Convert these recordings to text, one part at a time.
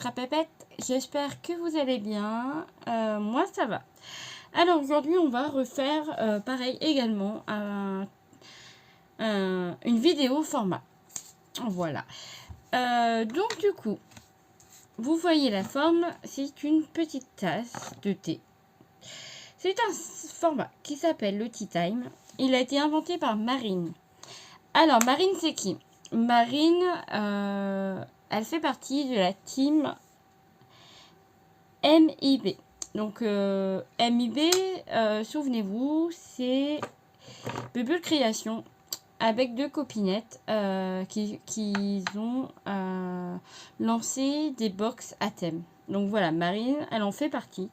Strapépette, j'espère que vous allez bien, moi ça va. Alors aujourd'hui on va refaire pareil également une vidéo format, voilà. Donc du coup, vous voyez la forme, c'est une petite tasse de thé. C'est un format qui s'appelle le Tea Time, il a été inventé par Marine. Alors Marine c'est qui? Marine, elle fait partie de la team MIB. Donc MIB, souvenez-vous, c'est Bubble Création avec deux copinettes qui ont lancé des box à thème. Donc voilà, Marine, elle en fait partie.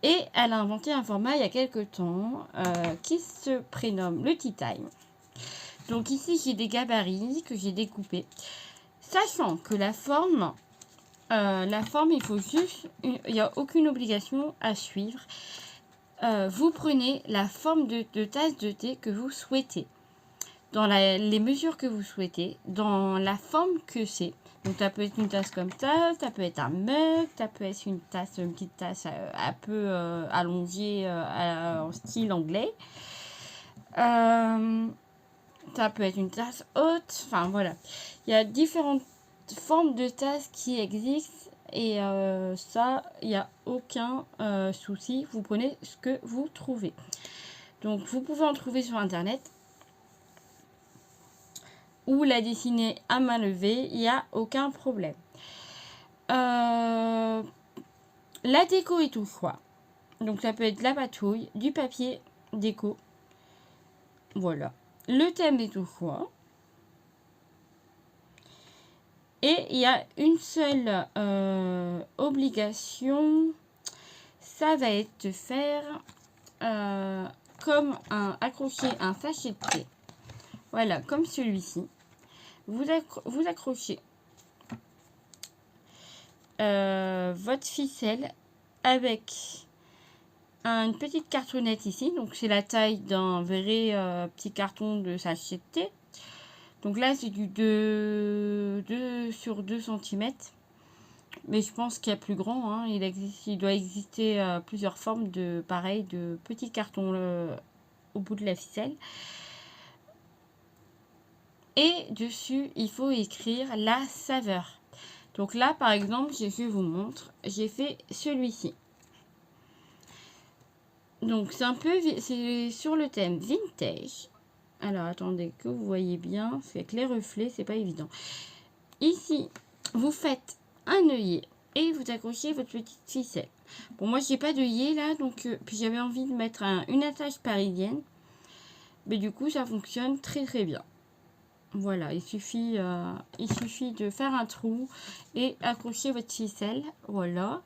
Et elle a inventé un format il y a quelques temps qui se prénomme le Tea Time. Donc ici, j'ai des gabarits que j'ai découpés. Sachant que la forme, il faut juste, il n'y a aucune obligation à suivre. Vous prenez la forme de tasse de thé que vous souhaitez, dans les mesures que vous souhaitez, dans la forme que c'est. Donc ça peut être une tasse comme ça peut être un mug, ça peut être une petite tasse un peu allongée en style anglais. Ça peut être une tasse haute, enfin voilà. Il y a différentes formes de tasses qui existent et ça, il n'y a aucun souci. Vous prenez ce que vous trouvez. Donc vous pouvez en trouver sur internet ou la dessiner à main levée, il n'y a aucun problème. La déco est au choix. Donc ça peut être de la patouille, du papier déco. Voilà. Le thème est au choix. Et il y a une seule obligation, ça va être de faire comme accrocher un sachet de thé. Voilà, comme celui-ci. Vous accrochez votre ficelle avec une petite cartonnette ici. Donc c'est la taille d'un vrai petit carton de sachet de thé. Donc là, c'est du 2 sur 2 cm. Mais je pense qu'il y a plus grand. Hein. Il doit exister plusieurs formes de petits cartons au bout de la ficelle. Et dessus, il faut écrire la saveur. Donc là, par exemple, je vous montre. J'ai fait celui-ci. Donc c'est sur le thème vintage. Alors, attendez que vous voyez bien. C'est avec les reflets, c'est pas évident. Ici, vous faites un œillet et vous accrochez votre petite ficelle. Bon, moi, j'ai pas d'œillet là, donc puis j'avais envie de mettre une attache parisienne. Mais du coup, ça fonctionne très très bien. Voilà, il suffit de faire un trou et accrocher votre ficelle. Voilà.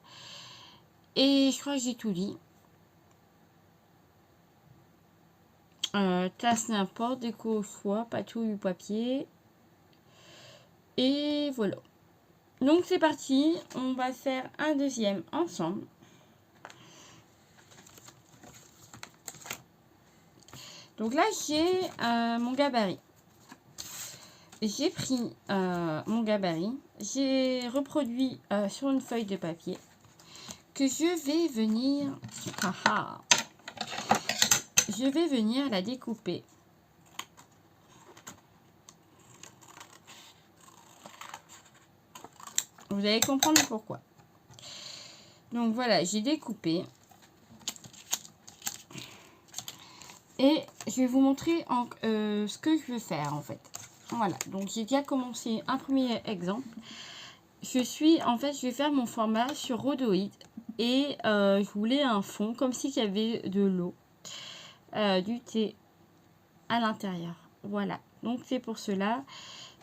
Et je crois que j'ai tout dit. Tasse n'importe, déco au choix, patouille ou papier. Et voilà. Donc c'est parti, on va faire un deuxième ensemble. Donc là j'ai mon gabarit. J'ai pris mon gabarit, j'ai reproduit sur une feuille de papier que je vais venir la découper. Vous allez comprendre pourquoi. Donc voilà, j'ai découpé. Et je vais vous montrer ce que je veux faire en fait. Voilà, donc j'ai déjà commencé un premier exemple. Je vais faire mon format sur rhodoïde. Et je voulais un fond comme s'il y avait de l'eau, du thé à l'intérieur. Voilà, donc c'est pour cela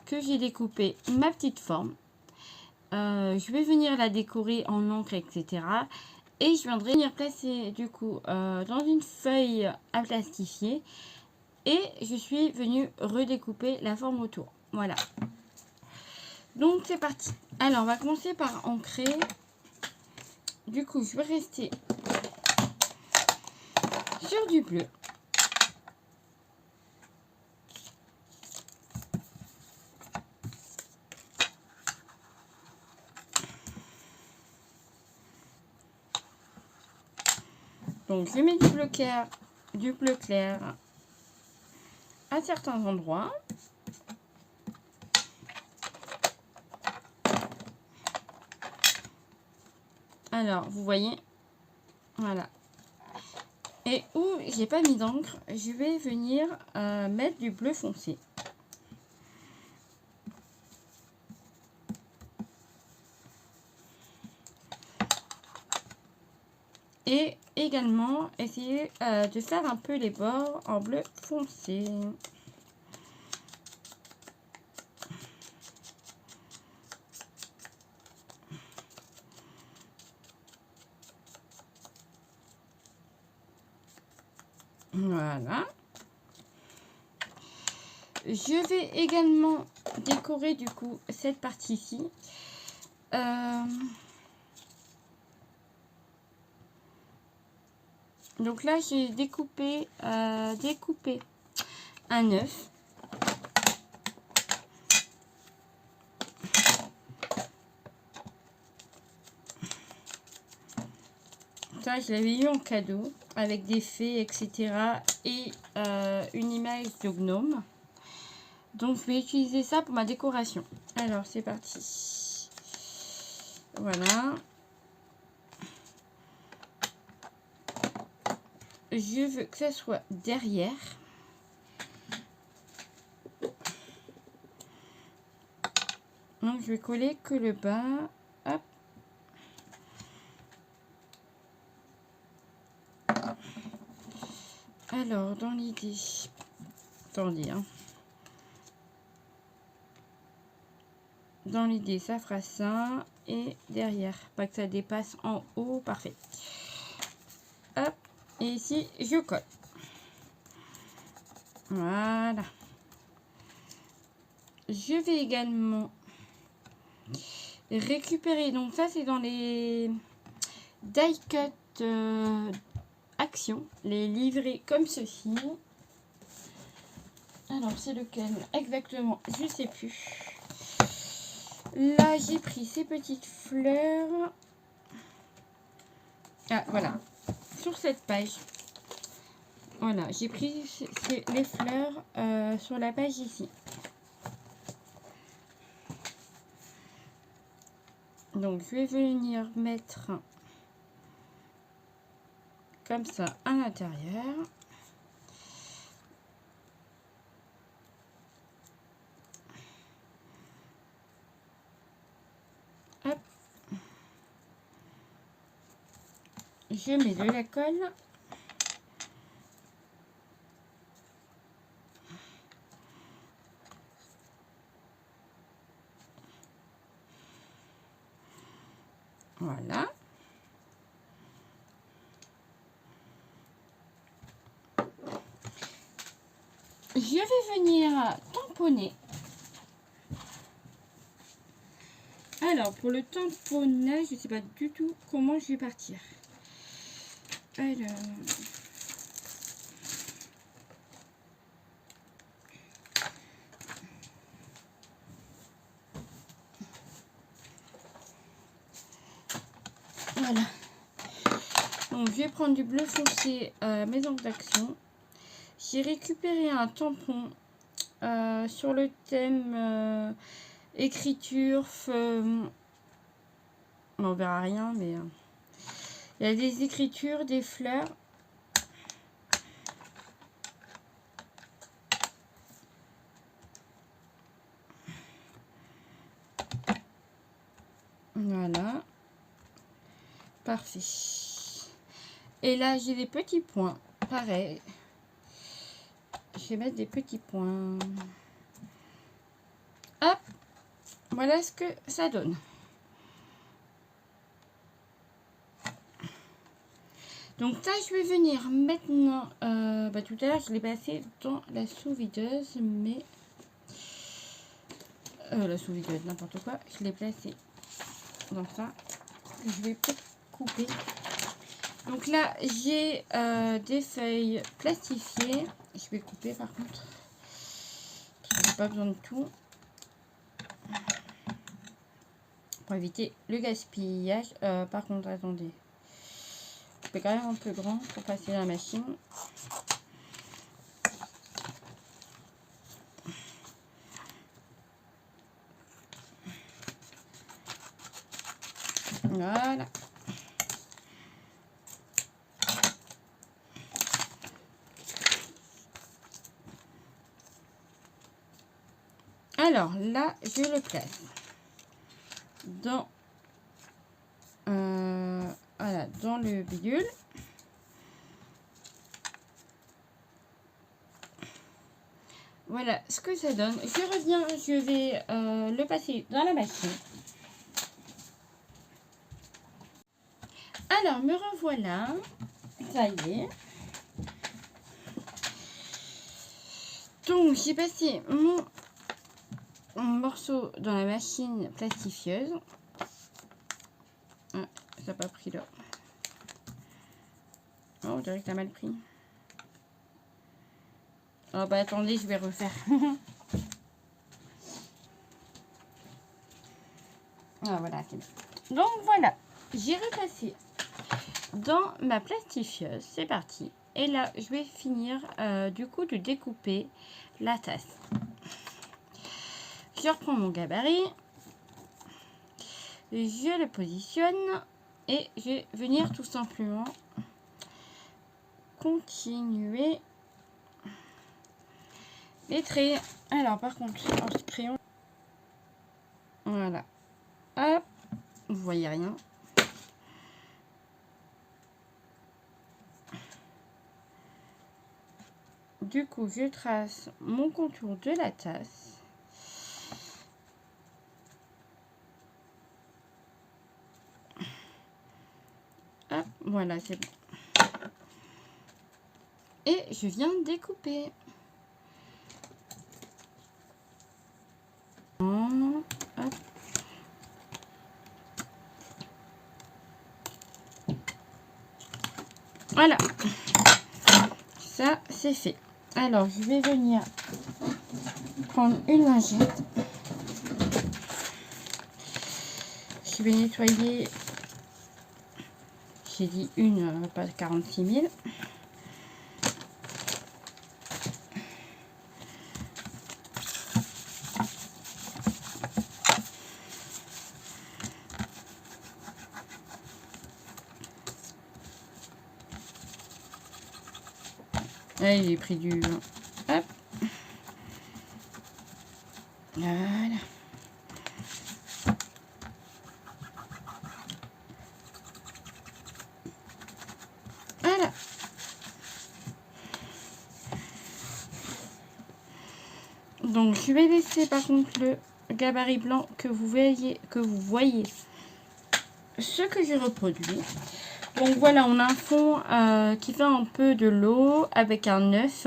que j'ai découpé ma petite forme. Je vais venir la décorer en encre, etc. Et je viendrai venir placer du coup dans une feuille à plastifier. Et je suis venue redécouper la forme autour. Voilà. Donc c'est parti. Alors on va commencer par ancrer. Du coup je vais rester sur du bleu. Donc je mets du bleu clair à certains endroits. Alors, vous voyez, voilà. Et où j'ai pas mis d'encre, je vais venir mettre du bleu foncé. Et également essayer de faire un peu les bords en bleu foncé. Voilà. Je vais également décorer du coup cette partie-ci. Donc là, j'ai découpé un œuf. Ça, je l'avais eu en cadeau avec des fées, etc. Et une image de gnome. Donc, je vais utiliser ça pour ma décoration. Alors, c'est parti. Voilà. Je veux que ça soit derrière. Donc, je vais coller que le bas. Hop. Alors, dans l'idée... Attendez, hein. Dans l'idée, ça fera ça. Et derrière, pas que ça dépasse en haut. Parfait. Hop. Et ici, je colle. Voilà. Je vais également récupérer. Donc ça, c'est dans les die cut action. Les livrets comme ceci. Alors, c'est lequel exactement? Je sais plus. Là, j'ai pris ces petites fleurs. Ah, voilà. Sur cette page. Voilà, j'ai pris les fleurs sur la page ici. Donc, je vais venir mettre comme ça à l'intérieur. Hop. Je mets de la colle. Voilà. Je vais venir tamponner. Alors, pour le tamponnage, je ne sais pas du tout comment je vais partir. Alors... Voilà. Donc, je vais prendre du bleu foncé mes angles d'action. J'ai récupéré un tampon sur le thème écriture. On verra rien, mais il y a des écritures, des fleurs. Voilà. Parfait. Et là, j'ai des petits points. Pareil. Je vais mettre des petits points. Hop. Voilà ce que ça donne. Donc ça, je vais venir maintenant... tout à l'heure, je l'ai passé dans la sous-videuse, mais... la sous-videuse, n'importe quoi. Je l'ai placé dans ça. Je vais couper. Donc là, j'ai des feuilles plastifiées. Je vais couper par contre. Je n'ai pas besoin de tout. Pour éviter le gaspillage. Par contre, attendez. couper quand même un peu grand pour passer la machine. Voilà. Alors là, je le place dans, voilà, dans le bidule. Voilà ce que ça donne. Je reviens, je vais le passer dans la machine. Alors, me revoilà. Ça y est. Donc, j'ai passé mon morceau dans la machine plastifieuse. Ah, ça n'a pas pris là. Oh, on dirait que t'as mal pris. Oh, bah attendez, je vais refaire. Ah, voilà, c'est bon. Donc, voilà. J'ai repassé dans ma plastifieuse. C'est parti. Et là, je vais finir du coup de découper la tasse. Je reprends mon gabarit. Je le positionne. Et je vais venir tout simplement continuer les traits. Alors, par contre, en crayon. Voilà. Hop. Vous voyez rien. Du coup, je trace mon contour de la tasse. Hop, voilà, c'est bon. Et je viens découper. Hop. Voilà. Ça, c'est fait. Alors, je vais venir prendre une lingette. Je vais nettoyer. J'ai dit une, pas 46 000. Là, j'ai pris du... Hop. Voilà. Voilà. Donc, je vais laisser par contre le gabarit blanc que vous voyez ce que j'ai reproduit. Donc voilà, on a un fond qui fait un peu de l'eau avec un œuf,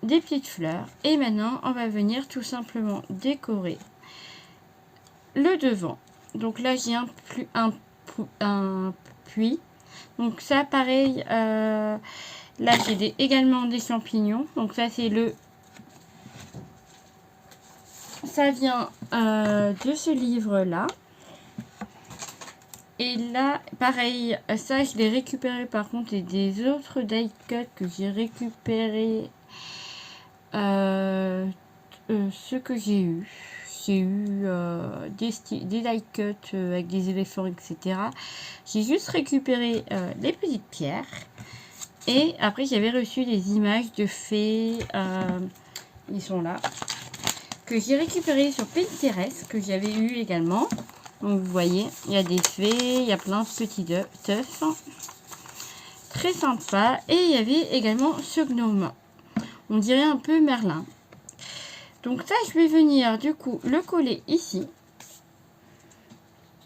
des petites fleurs. Et maintenant, on va venir tout simplement décorer le devant. Donc là, j'ai un puits. Donc ça, pareil, là, j'ai également des champignons. Donc ça, c'est le... Ça vient de ce livre-là. Et là, pareil, ça, je l'ai récupéré par contre, et des autres die cut que j'ai récupéré, ce que j'ai eu. J'ai eu des die cut avec des éléphants, etc. J'ai juste récupéré les petites pierres. Et après, j'avais reçu des images de fées. Ils sont là. Que j'ai récupéré sur Pinterest, que j'avais eu également. Donc vous voyez, il y a des fées, il y a plein de petits œufs. Très sympa. Et il y avait également ce gnome. On dirait un peu Merlin. Donc ça, je vais venir du coup le coller ici.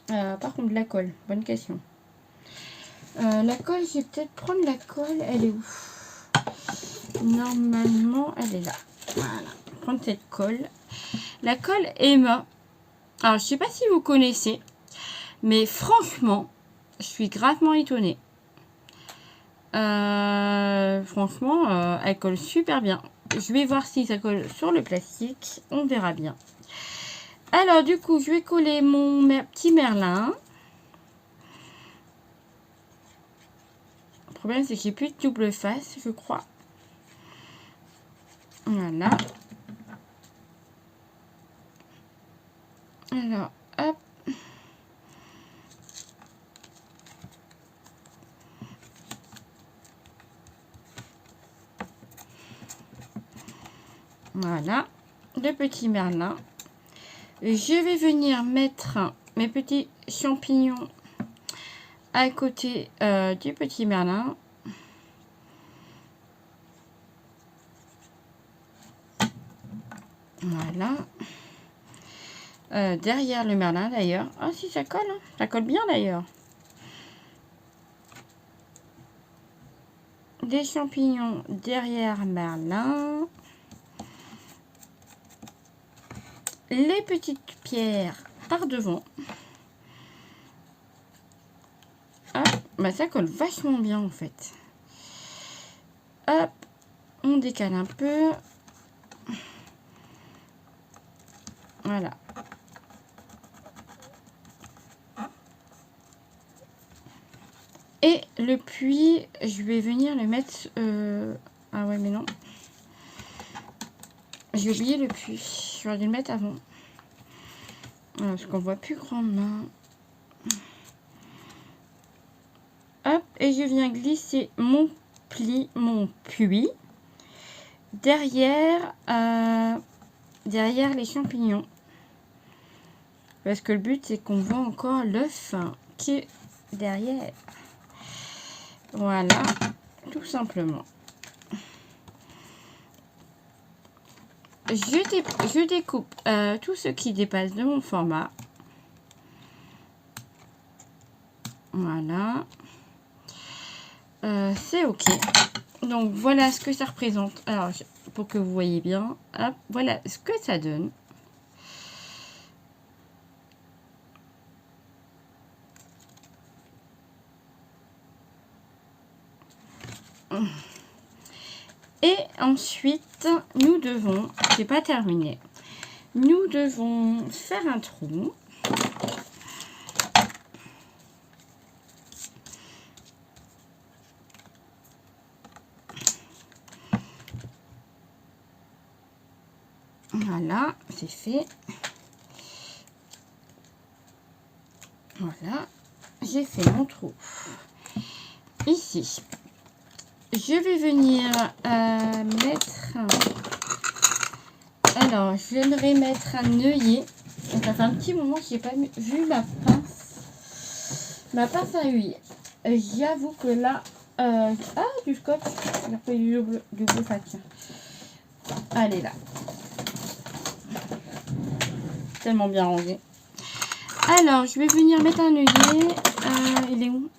Par contre, la colle, bonne question. La colle, je vais peut-être prendre la colle. Elle est où? Normalement, elle est là. Voilà. Prendre cette colle. La colle Emma. Alors, je sais pas si vous connaissez, mais franchement, je suis gravement étonnée. Franchement, elle colle super bien. Je vais voir si ça colle sur le plastique. On verra bien. Alors, du coup, je vais coller mon petit Merlin. problème, c'est qu'il n'y a plus de double face, je crois. Voilà. Alors, hop. Voilà. Le petit merlin. Je vais venir mettre mes petits champignons à côté du petit merlin. Voilà. Derrière le merlin d'ailleurs. Ah si, ça colle. Hein. Ça colle bien d'ailleurs. Des champignons derrière merlin. Les petites pierres par devant. Hop, bah ça colle vachement bien en fait. Hop, on décale un peu. Voilà. Et le puits, je vais venir le mettre... Ah ouais, mais non. J'ai oublié le puits. J'aurais dû le mettre avant. Voilà, parce qu'on voit plus grandement. Hop, et je viens glisser mon puits derrière, derrière les champignons. Parce que le but, c'est qu'on voit encore l'œuf qui est derrière. Voilà, tout simplement. Je découpe tout ce qui dépasse de mon format. Voilà. C'est ok. Donc voilà ce que ça représente. Alors pour que vous voyez bien, hop, voilà ce que ça donne. Et ensuite, nous devons, j'ai pas terminé, nous devons faire un trou. Voilà, c'est fait. Voilà, j'ai fait mon trou. Ici, je vais venir mettre... Alors, j'aimerais mettre un œillet. Ça fait un petit moment que j'ai pas vu ma pince. Ma pince à œillet. J'avoue que là... Ah, du scotch. J'ai repris du bleu fac. Allez, là. Tellement bien rangé. Alors, je vais venir mettre un œillet. Il est où ?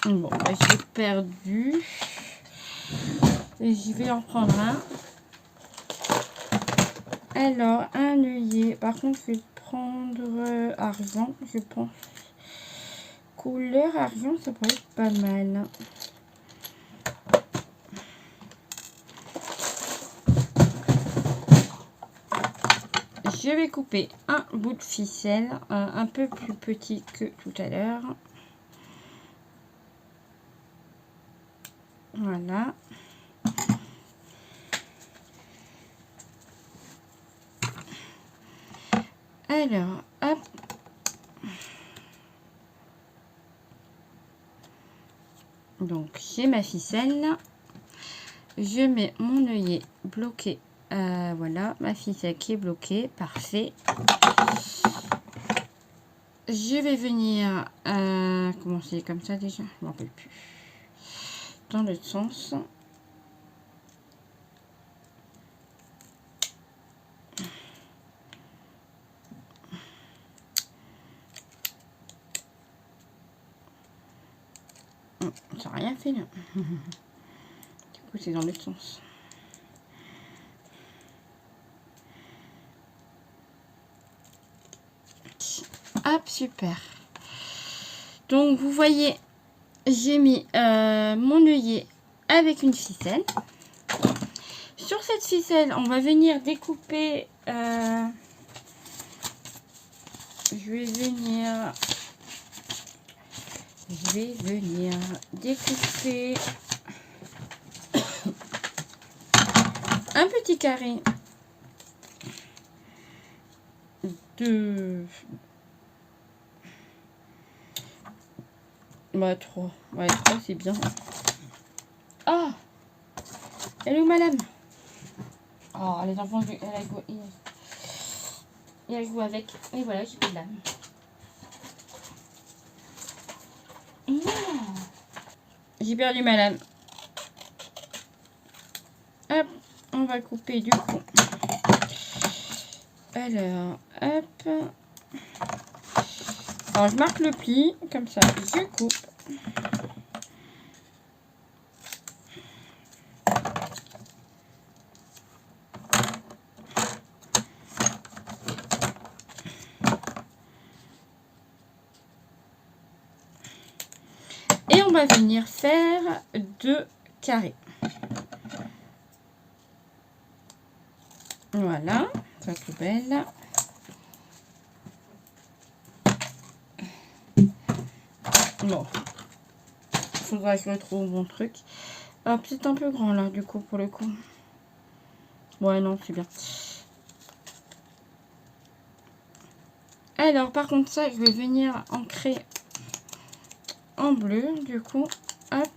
Bon, bah, j'ai perdu. Et je vais en prendre un. Alors, un œillet. Par contre, je vais prendre argent, je pense. Couleur argent, ça pourrait être pas mal. Je vais couper un bout de ficelle, un peu plus petit que tout à l'heure. Voilà. Alors, hop. Donc, j'ai ma ficelle. Je mets mon œillet bloqué. Voilà, ma ficelle qui est bloquée. Parfait. Je vais venir commencer comme ça déjà. Je ne m'en rappelle plus. Dans l'autre sens. Ça n'a rien fait là. Du coup, c'est dans l'autre sens. Hop, super. Donc vous voyez, j'ai mis mon œillet avec une ficelle. Sur cette ficelle, on va venir découper. Je vais venir découper un petit carré de 3. Ouais, 3 c'est bien. Ah, elle est où ma lame? Oh, les enfants, elle joue avec. Et voilà, j'ai plus de lame. J'ai perdu ma lame. Hop, on va couper du coup. Alors, hop. Alors, je marque le pli, comme ça, je coupe. Et on va venir faire 2 carrés. Voilà, ça tout belle. Bon, il faudra que je retrouve mon truc. Hop, c'est un peu grand là, du coup, pour le coup. Ouais, non, c'est bien. Alors, par contre, ça, je vais venir ancrer en bleu, du coup. Hop.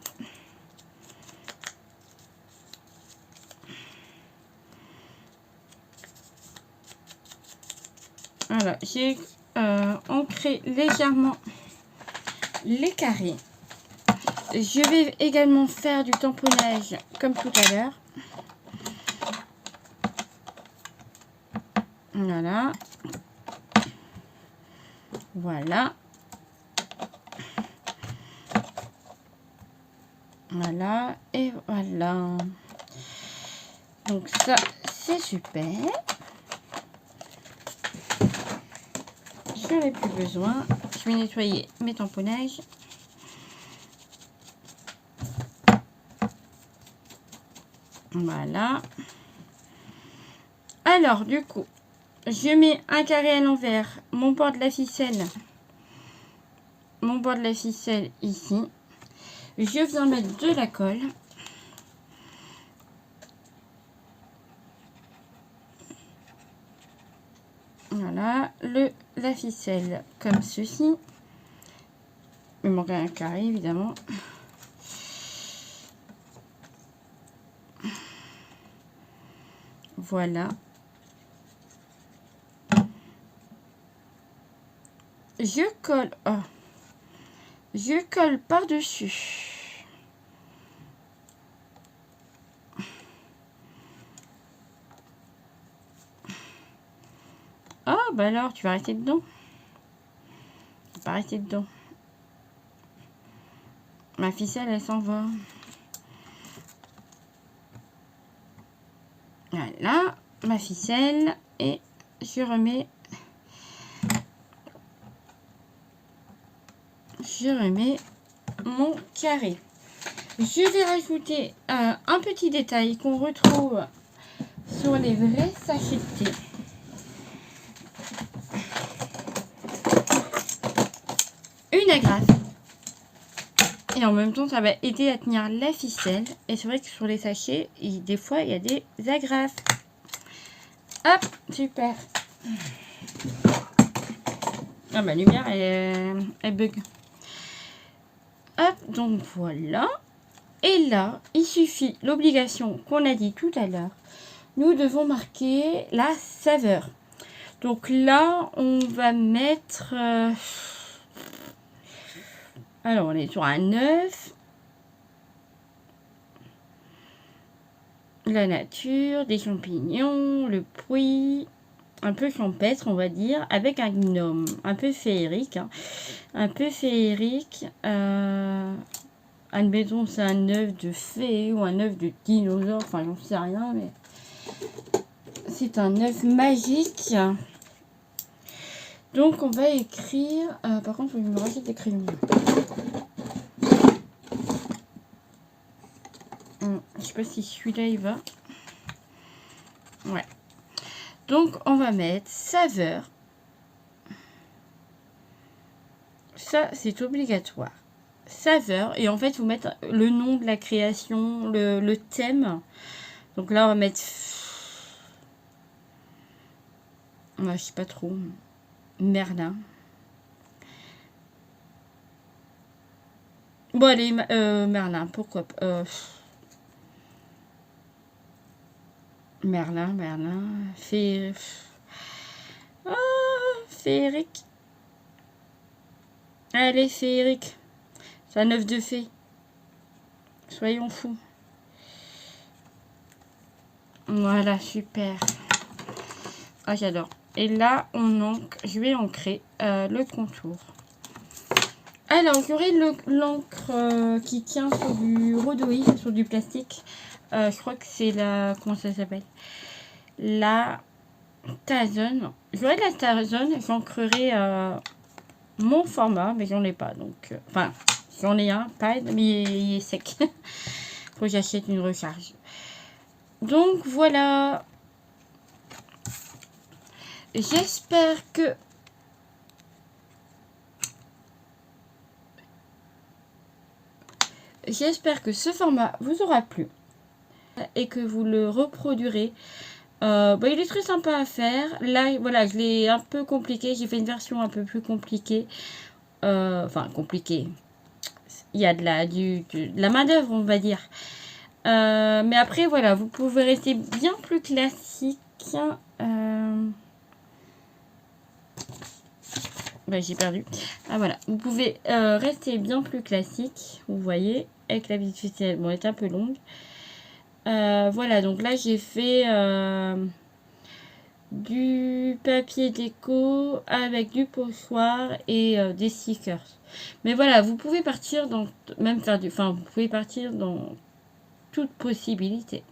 Voilà, j'ai ancré légèrement les carrés. Je vais également faire du tamponnage comme tout à l'heure. Voilà. Voilà. Voilà. Et voilà. Donc ça, c'est super. Je n'en ai plus besoin. Je vais nettoyer mes tamponnages. Voilà. Alors, du coup, je mets un carré à l'envers, mon bord de la ficelle. Mon bord de la ficelle ici. Je viens mettre de la colle. Voilà, la ficelle comme ceci. Il me manque un carré évidemment. Voilà. Je colle. Oh. Je colle par-dessus. Ah, bah alors, tu vas rester dedans. Tu vas pas rester dedans. Ma ficelle, elle s'en va. Voilà, ma ficelle. Et je remets mon carré. Je vais rajouter un petit détail qu'on retrouve sur les vrais sachets de thé. Une agrafe. Et en même temps, ça va aider à tenir la ficelle. Et c'est vrai que sur les sachets, des fois, il y a des agrafes. Hop, super. Ah, ma lumière, elle bug. Hop, donc voilà. Et là, il suffit, l'obligation qu'on a dit tout à l'heure, nous devons marquer la saveur. Donc là, on va mettre... alors, on est sur un œuf. La nature, des champignons, le fruit, un peu champêtre, on va dire, avec un gnome, un peu féerique. Hein. Un peu féerique. Admettons, c'est un œuf de fée ou un œuf de dinosaure, enfin, j'en sais rien, mais c'est un œuf magique. Donc on va écrire. Par contre, je me rajoute des crayons. Je sais pas si celui-là il va. Ouais. Donc on va mettre saveur. Ça c'est obligatoire. Saveur. Et en fait, vous mettez le nom de la création, le thème. Donc là, on va mettre. Je sais pas trop. Merlin. Bon, allez, Merlin, pourquoi pas. Merlin. Féerique. Allez, féerique. C'est un œuf de fée. Soyons fous. Voilà, super. Ah, j'adore. Et là, je vais ancrer le contour. Alors, j'aurai l'encre qui tient sur du rhodoï, sur du plastique. Je crois que c'est la... Comment ça s'appelle? La Tazone. J'aurai la Tazone, j'ancrerai mon format, mais j'en ai pas. Donc, enfin, j'en ai un, pas, mais il est sec. Faut que j'achète une recharge. Donc, voilà. J'espère que... ce format vous aura plu et que vous le reproduirez. Il est très sympa à faire. Là, voilà, je l'ai un peu compliqué. J'ai fait une version un peu plus compliquée. Enfin, compliquée. Il y a de la main d'œuvre, on va dire. Mais après, voilà, vous pouvez rester bien plus classique. J'ai perdu. Ah voilà, vous pouvez rester bien plus classique. Vous voyez, avec la petite ficelle, bon, elle est un peu longue. Voilà, donc là j'ai fait du papier déco avec du pochoir et des stickers. Mais voilà, vous pouvez partir dans vous pouvez partir dans toute possibilité.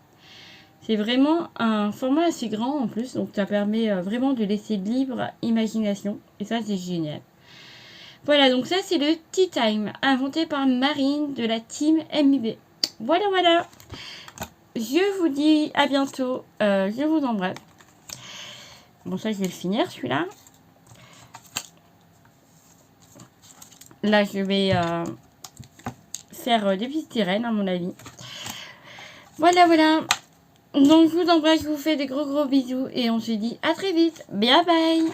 C'est vraiment un format assez grand en plus, donc ça permet vraiment de laisser libre imagination. Et ça, c'est génial. Voilà, donc ça, c'est le Tea Time, inventé par Marine de la team MIB. Voilà, voilà. Je vous dis à bientôt. Je vous embrasse. Bon, ça, je vais le finir, celui-là. Là, je vais faire des petites sirènes, à mon avis. Voilà, voilà. Donc, je vous embrasse, je vous fais des gros bisous et on se dit à très vite. Bye bye.